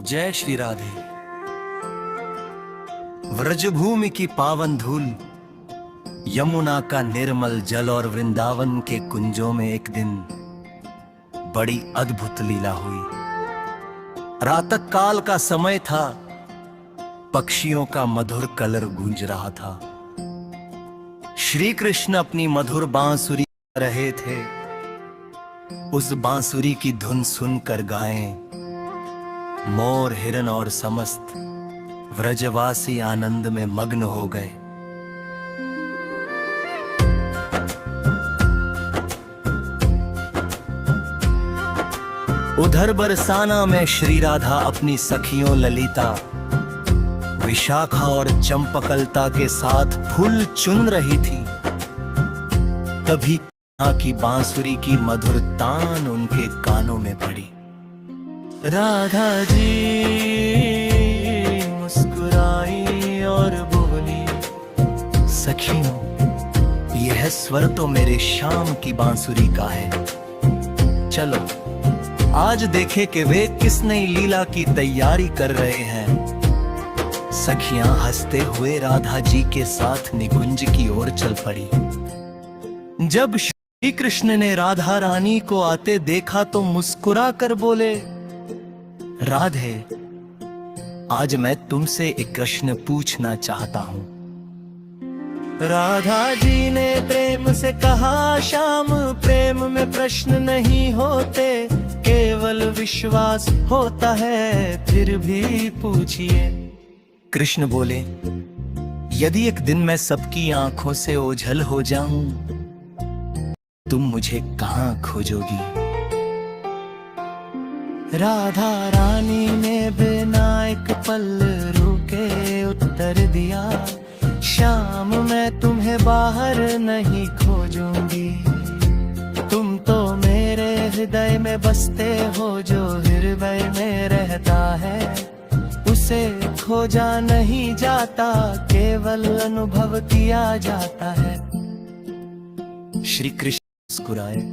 जय श्री राधे। व्रजभूमि की पावन धूल, यमुना का निर्मल जल और वृंदावन के कुंजों में एक दिन बड़ी अद्भुत लीला हुई। रातक काल का समय था, पक्षियों का मधुर कलर गूंज रहा था। श्री कृष्ण अपनी मधुर बांसुरी कर रहे थे। उस बांसुरी की धुन सुनकर गायें, मोर, हिरन और समस्त व्रजवासी आनंद में मग्न हो गए। उधर बरसाना में श्री राधा अपनी सखियों ललिता, विशाखा और चंपकलता के साथ फूल चुन रही थी। तभी की बांसुरी की मधुर तान उनके कानों में पड़ी। राधा जी मुस्कुराई और बोली, सखियों, यह स्वर तो मेरे श्याम की बांसुरी का है। चलो आज देखें कि वे किस नई लीला की तैयारी कर रहे हैं। सखियां हंसते हुए राधा जी के साथ निकुंज की ओर चल पड़ी। जब श्री कृष्ण ने राधा रानी को आते देखा तो मुस्कुरा कर बोले, राधे, आज मैं तुमसे एक प्रश्न पूछना चाहता हूँ। राधा जी ने प्रेम से कहा, श्याम, प्रेम में प्रश्न नहीं होते, केवल विश्वास होता है, फिर भी पूछिए। कृष्ण बोले, यदि एक दिन मैं सबकी आंखों से ओझल हो जाऊं, तुम मुझे कहां खोजोगी? राधा रानी ने बिना एक पल रुके उत्तर दिया, श्याम, मैं तुम्हें बाहर नहीं खोजूंगी। तुम तो मेरे हृदय में बसते हो, जो हृदय में रहता है उसे खोजा नहीं जाता, केवल अनुभव किया जाता है। श्री कृष्ण मुस्कुराए।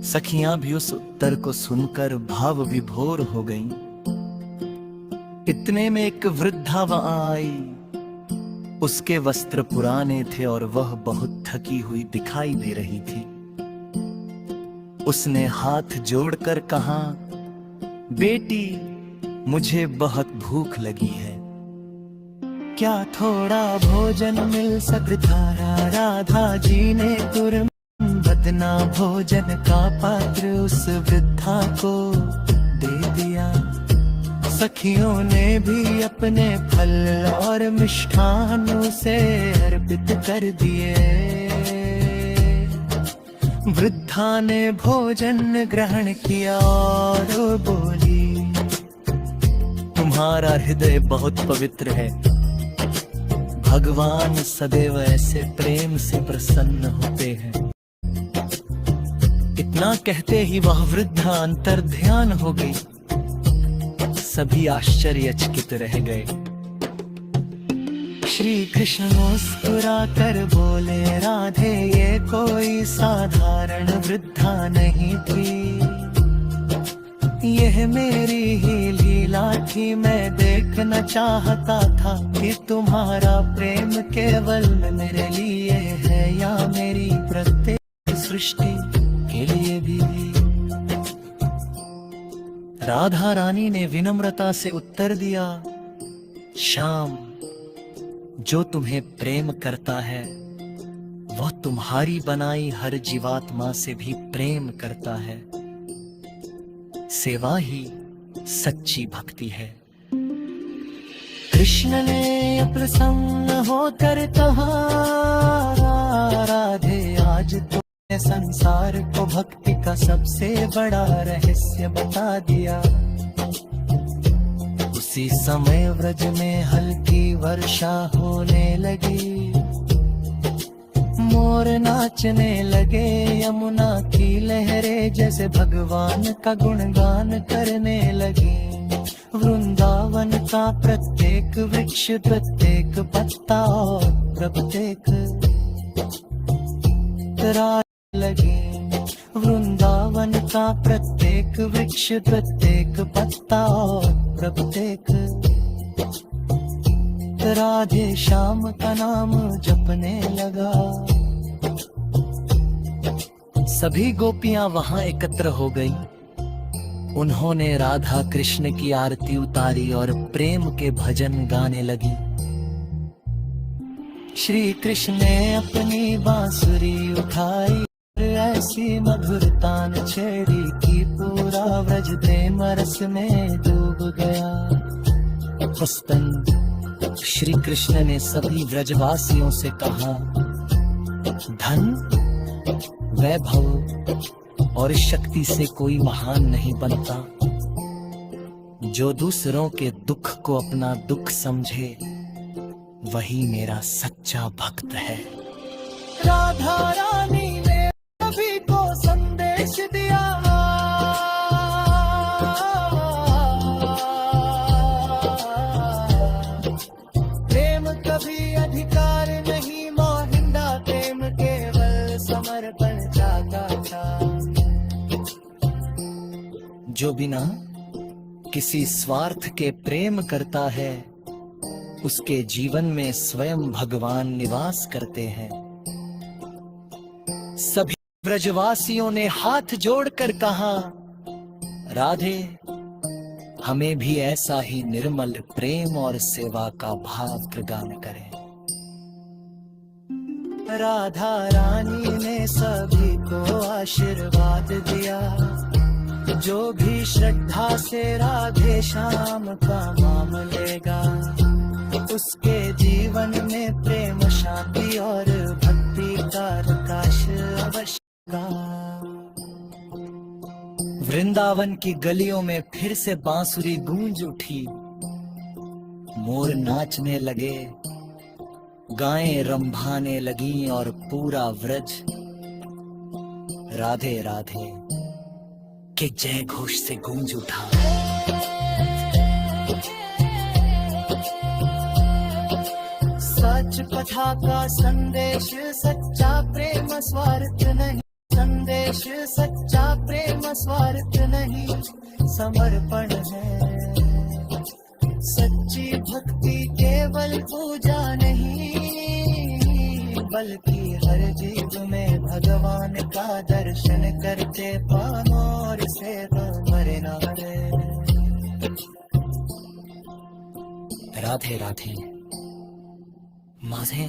सखियां भी उस उत्तर को सुनकर भाव विभोर हो गईं। इतने में एक वृद्धा वहां आई। उसके वस्त्र पुराने थे और वह बहुत थकी हुई दिखाई दे रही थी। उसने हाथ जोड़कर कहा, बेटी, मुझे बहुत भूख लगी है, क्या थोड़ा भोजन मिल सकता? राधा जी ने तुरंत बदना भोजन का पात्र उस वृद्धा को दे दिया। सखियों ने भी अपने फल और मिष्ठान उसे अर्पित कर दिए। वृद्धा ने भोजन ग्रहण किया और बोली, तुम्हारा हृदय बहुत पवित्र है, भगवान सदैव ऐसे प्रेम से प्रसन्न होते हैं। इतना कहते ही वह वृद्धा अंतर ध्यान हो गई। सभी आश्चर्यचकित रह गए। श्री कृष्ण मुस्कुरा कर बोले, राधे, ये कोई साधारण वृद्धा नहीं थी, यह मेरी ही लीला थी। मैं देखना चाहता था कि तुम्हारा प्रेम केवल मेरे लिए है या मेरी प्रत्येक सृष्टि के लिए भी। राधा रानी ने विनम्रता से उत्तर दिया, श्याम, जो तुम्हें प्रेम करता है वह तुम्हारी बनाई हर जीवात्मा से भी प्रेम करता है। सेवा ही सच्ची भक्ति है। कृष्ण ने प्रसन्न होकर कहा, राधे, आज तो संसार को भक्ति का सबसे बड़ा रहस्य बता दिया। उसी समय व्रज में हल्की वर्षा होने लगी। मोर नाचने लगे, यमुना की लहरें जैसे भगवान का गुणगान करने लगी। वृंदावन का प्रत्येक वृक्ष, प्रत्येक पत्ता और प्रत्येक लगी। वृंदावन वृंदावन का प्रत्येक वृक्ष, प्रत्येक पत्ता और प्रत्येक राधे श्याम का नाम जपने लगा। सभी गोपियां वहां एकत्र हो गईं। उन्होंने राधा कृष्ण की आरती उतारी और प्रेम के भजन गाने लगी। श्री कृष्ण ने अपनी बांसुरी उठाई, ऐसी मधुर तान छेड़ी कि पूरा व्रज प्रेम रस में डूब गया। उस्तन श्री कृष्ण ने सभी व्रजवासियों से कहा, धन, वैभव और शक्ति से कोई महान नहीं बनता। जो दूसरों के दुख को अपना दुख समझे वही मेरा सच्चा भक्त है। राधा रानी ने सभी को संदेश दिया, प्रेम कभी अधिकार नहीं, मोहिंदा प्रेम केवल समर्पण चाहता था। जो बिना किसी स्वार्थ के प्रेम करता है उसके जीवन में स्वयं भगवान निवास करते हैं। सभी ब्रजवासियों ने हाथ जोड़कर कहा, राधे, हमें भी ऐसा ही निर्मल प्रेम और सेवा का भाव प्रदान करें। राधा रानी ने सभी को आशीर्वाद दिया। जो भी श्रद्धा से राधे श्याम का नाम लेगा उसके जीवन में प्रेम, शांति और भक्ति का प्रकाश अवश्य का। वृंदावन की गलियों में फिर से बांसुरी गूंज उठी। मोर नाचने लगे, गायें रंभाने लगी और पूरा व्रज राधे राधे के जय घोष से गूंज उठा। सच कथा का संदेश, सच्चा प्रेम स्वार्थ नहीं। संदेश सच्चा प्रेम स्वार्थ नहीं, समर्पण है। सच्ची भक्ति केवल पूजा नहीं, बल्कि हर जीव में भगवान का दर्शन करते पानो और सेवा मरे ना मरे। राधे राधे। माझे